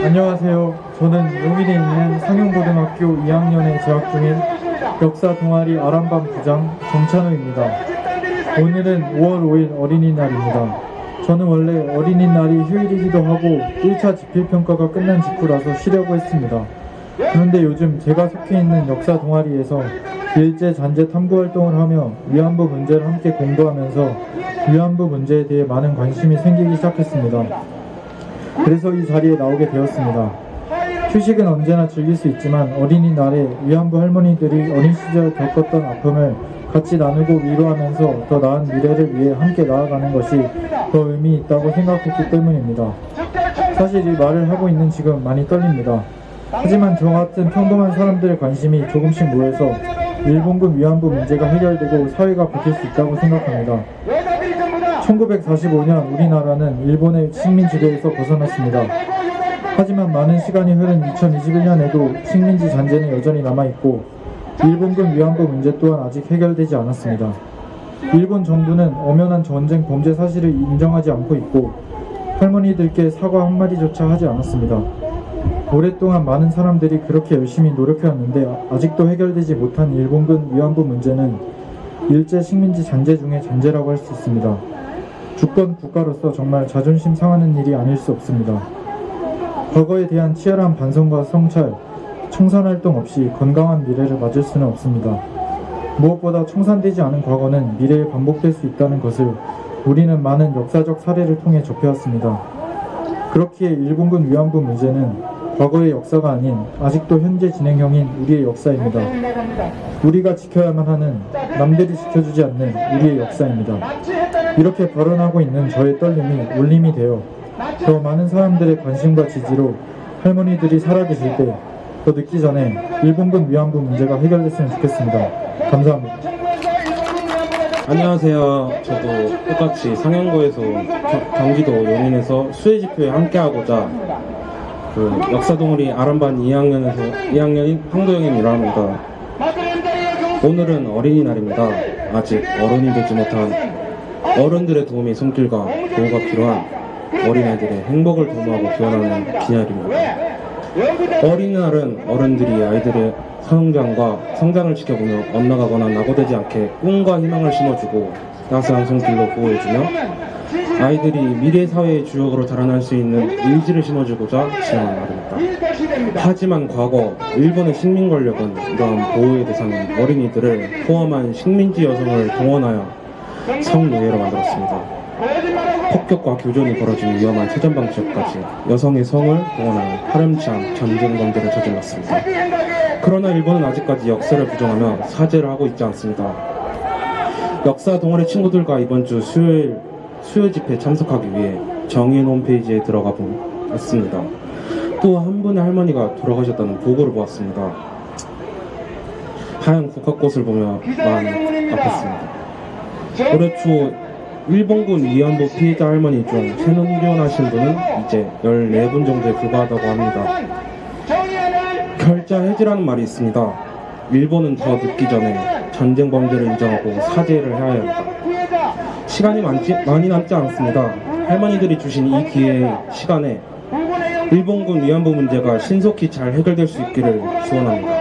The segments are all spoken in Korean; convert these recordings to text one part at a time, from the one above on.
안녕하세요. 저는 용인에 있는 상용고등학교 2학년에 재학 중인 역사 동아리 아람반 부장 정찬우입니다. 오늘은 5월 5일 어린이날입니다. 저는 원래 어린이날이 휴일이기도 하고 1차 지필평가가 끝난 직후라서 쉬려고 했습니다. 그런데 요즘 제가 속해 있는 역사 동아리에서 일제 잔재 탐구 활동을 하며 위안부 문제를 함께 공부하면서 위안부 문제에 대해 많은 관심이 생기기 시작했습니다. 그래서 이 자리에 나오게 되었습니다. 휴식은 언제나 즐길 수 있지만 어린이날에 위안부 할머니들이 어린 시절 겪었던 아픔을 같이 나누고 위로하면서 더 나은 미래를 위해 함께 나아가는 것이 더 의미 있다고 생각했기 때문입니다. 사실 이 말을 하고 있는 지금 많이 떨립니다. 하지만 저 같은 평범한 사람들의 관심이 조금씩 모여서 일본군 위안부 문제가 해결되고 사회가 바뀔 수 있다고 생각합니다. 1945년 우리나라는 일본의 식민 지배에서 벗어났습니다. 하지만 많은 시간이 흐른 2021년에도 식민지 잔재는 여전히 남아있고 일본군 위안부 문제 또한 아직 해결되지 않았습니다. 일본 정부는 엄연한 전쟁 범죄 사실을 인정하지 않고 있고 할머니들께 사과 한마디조차 하지 않았습니다. 오랫동안 많은 사람들이 그렇게 열심히 노력해왔는데 아직도 해결되지 못한 일본군 위안부 문제는 일제 식민지 잔재 중의 잔재라고 할 수 있습니다. 주권 국가로서 정말 자존심 상하는 일이 아닐 수 없습니다. 과거에 대한 치열한 반성과 성찰, 청산활동 없이 건강한 미래를 맞을 수는 없습니다. 무엇보다 청산되지 않은 과거는 미래에 반복될 수 있다는 것을 우리는 많은 역사적 사례를 통해 접해왔습니다. 그렇기에 일본군 위안부 문제는 과거의 역사가 아닌 아직도 현재 진행형인 우리의 역사입니다. 우리가 지켜야만 하는, 남들이 지켜주지 않는 우리의 역사입니다. 이렇게 발언하고 있는 저의 떨림이 울림이 되어 더 많은 사람들의 관심과 지지로 할머니들이 살아계실 때 더 늦기 전에 일본군 위안부 문제가 해결됐으면 좋겠습니다. 감사합니다. 안녕하세요. 저도 똑같이 상영고에서 경기도 용인에서 수혜집회에 함께하고자 역사동아리 아람반 2학년인 황도영입니다. 합니다. 오늘은 어린이날입니다. 아직 어른이 되지 못한 어른들의 도움이 손길과 보호가 필요한 어린아이들의 행복을 도모하고 기원하는 기념일입니다. 어린이날은 어른들이 아이들의 성장을 지켜보며 엇나가거나 낙오되지 않게 꿈과 희망을 심어주고 따스한 손길로 보호해주며 아이들이 미래 사회의 주역으로 자라날 수 있는 의지를 심어주고자 지정한 날입니다. 하지만 과거 일본의 식민 권력은 이러한 보호의 대상인 어린이들을 포함한 식민지 여성을 동원하여 성노예로 만들었습니다. 폭격과 교전이 벌어진 위험한 세전방 지역까지 여성의 성을 동원하여 파렴치한 전쟁 범죄를 저질렀습니다. 그러나 일본은 아직까지 역사를 부정하며 사죄를 하고 있지 않습니다. 역사 동아리 친구들과 이번 주 수요 집회에 참석하기 위해 정의연 홈페이지에 들어가 보았습니다. 또 한 분의 할머니가 돌아가셨다는 보고를 보았습니다. 하얀 국화꽃을 보며 마음이 아팠습니다. 올해 초 일본군 위안부 피해자 할머니 중 생존하신 분은 이제 14분 정도에 불과하다고 합니다. 결자 해지라는 말이 있습니다. 일본은 더 늦기 전에 전쟁 범죄를 인정하고 사죄를 해야 합니다. 시간이 많이 남지 않습니다. 할머니들이 주신 이 기회의 시간에 일본군 위안부 문제가 신속히 잘 해결될 수 있기를 기원합니다.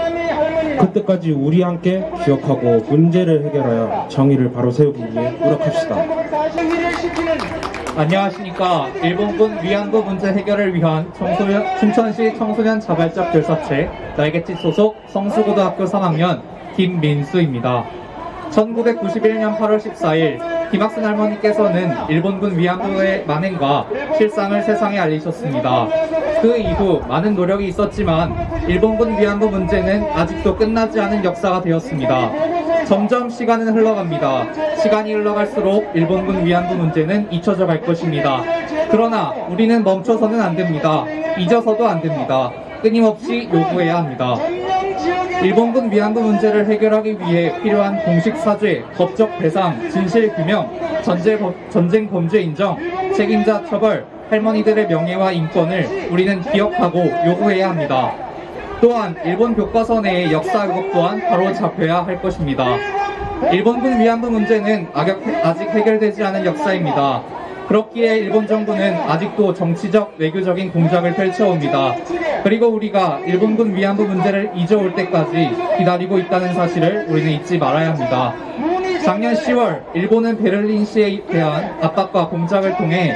그때까지 우리 함께 기억하고 문제를 해결하여 정의를 바로 세우기 위해 노력합시다. 안녕하십니까. 일본군 위안부 문제 해결을 위한 춘천시 청소년 자발적 결사체 날갯짓 소속 성수고등학교 3학년 김민수입니다. 1991년 8월 14일 김학순 할머니께서는 일본군 위안부의 만행과 실상을 세상에 알리셨습니다. 그 이후 많은 노력이 있었지만 일본군 위안부 문제는 아직도 끝나지 않은 역사가 되었습니다. 점점 시간은 흘러갑니다. 시간이 흘러갈수록 일본군 위안부 문제는 잊혀져 갈 것입니다. 그러나 우리는 멈춰서는 안 됩니다. 잊어서도 안 됩니다. 끊임없이 요구해야 합니다. 일본군 위안부 문제를 해결하기 위해 필요한 공식 사죄, 법적 배상, 진실 규명, 전쟁 범죄 인정, 책임자 처벌, 할머니들의 명예와 인권을 우리는 기억하고 요구해야 합니다. 또한 일본 교과서 내의 역사 왜곡 또한 바로 잡혀야 할 것입니다. 일본군 위안부 문제는 아직 해결되지 않은 역사입니다. 그렇기에 일본 정부는 아직도 정치적, 외교적인 공작을 펼쳐옵니다. 그리고 우리가 일본군 위안부 문제를 잊어올 때까지 기다리고 있다는 사실을 우리는 잊지 말아야 합니다. 작년 10월 일본은 베를린시에 대한 압박과 공작을 통해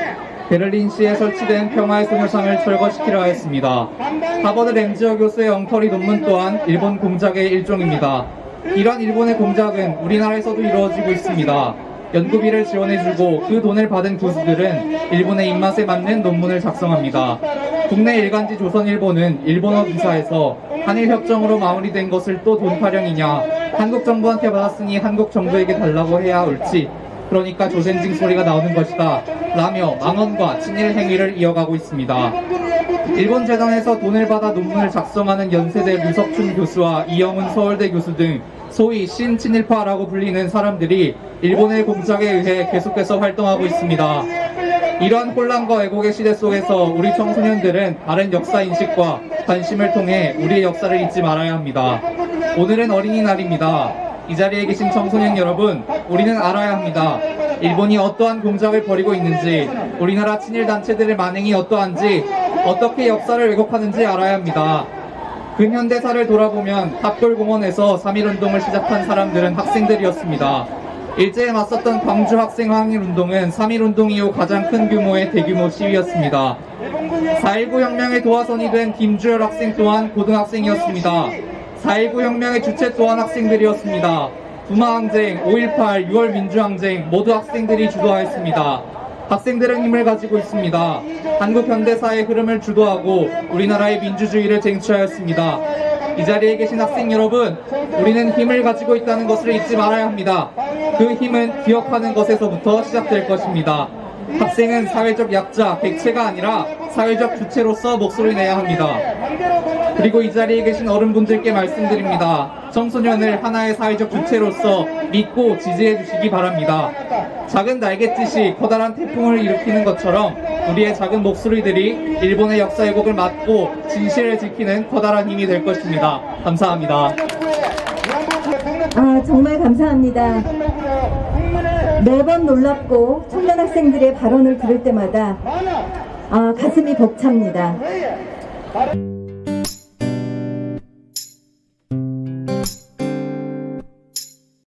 베를린시에 설치된 평화의 소녀상을 철거시키려 했습니다. 하버드 램지어 교수의 엉터리 논문 또한 일본 공작의 일종입니다. 이러한 일본의 공작은 우리나라에서도 이루어지고 있습니다. 연구비를 지원해주고 그 돈을 받은 교수들은 일본의 입맛에 맞는 논문을 작성합니다. 국내 일간지 조선일보는 일본어 기사에서 한일협정으로 마무리된 것을 또 돈 타령이냐, 한국 정부한테 받았으니 한국 정부에게 달라고 해야 옳지, 그러니까 조센징 소리가 나오는 것이다 라며 망언과 친일 행위를 이어가고 있습니다. 일본 재단에서 돈을 받아 논문을 작성하는 연세대 류석춘 교수와 이영훈 서울대 교수 등 소위 신친일파라고 불리는 사람들이 일본의 공작에 의해 계속해서 활동하고 있습니다. 이러한 혼란과 왜곡의 시대 속에서 우리 청소년들은 다른 역사 인식과 관심을 통해 우리의 역사를 잊지 말아야 합니다. 오늘은 어린이날입니다. 이 자리에 계신 청소년 여러분, 우리는 알아야 합니다. 일본이 어떠한 공작을 벌이고 있는지, 우리나라 친일단체들의 만행이 어떠한지, 어떻게 역사를 왜곡하는지 알아야 합니다. 근현대사를 돌아보면 탑골공원에서 3.1운동을 시작한 사람들은 학생들이었습니다. 일제에 맞섰던 광주 학생 항일운동은 3.1운동 이후 가장 큰 규모의 대규모 시위였습니다. 4.19 혁명의 도화선이 된 김주열 학생 또한 고등학생이었습니다. 4.19 혁명의 주체 또한 학생들이었습니다. 부마항쟁, 5.18, 6월 민주항쟁 모두 학생들이 주도하였습니다. 학생들은 힘을 가지고 있습니다. 한국 현대사의 흐름을 주도하고 우리나라의 민주주의를 쟁취하였습니다. 이 자리에 계신 학생 여러분, 우리는 힘을 가지고 있다는 것을 잊지 말아야 합니다. 그 힘은 기억하는 것에서부터 시작될 것입니다. 학생은 사회적 약자, 객체가 아니라 사회적 주체로서 목소리 내야 합니다. 그리고 이 자리에 계신 어른분들께 말씀드립니다. 청소년을 하나의 사회적 주체로서 믿고 지지해 주시기 바랍니다. 작은 날갯짓이 커다란 태풍을 일으키는 것처럼 우리의 작은 목소리들이 일본의 역사 왜곡을 막고 진실을 지키는 커다란 힘이 될 것입니다. 감사합니다. 정말 감사합니다. 매번 놀랍고 청년 학생들의 발언을 들을 때마다 가슴이 벅찹니다.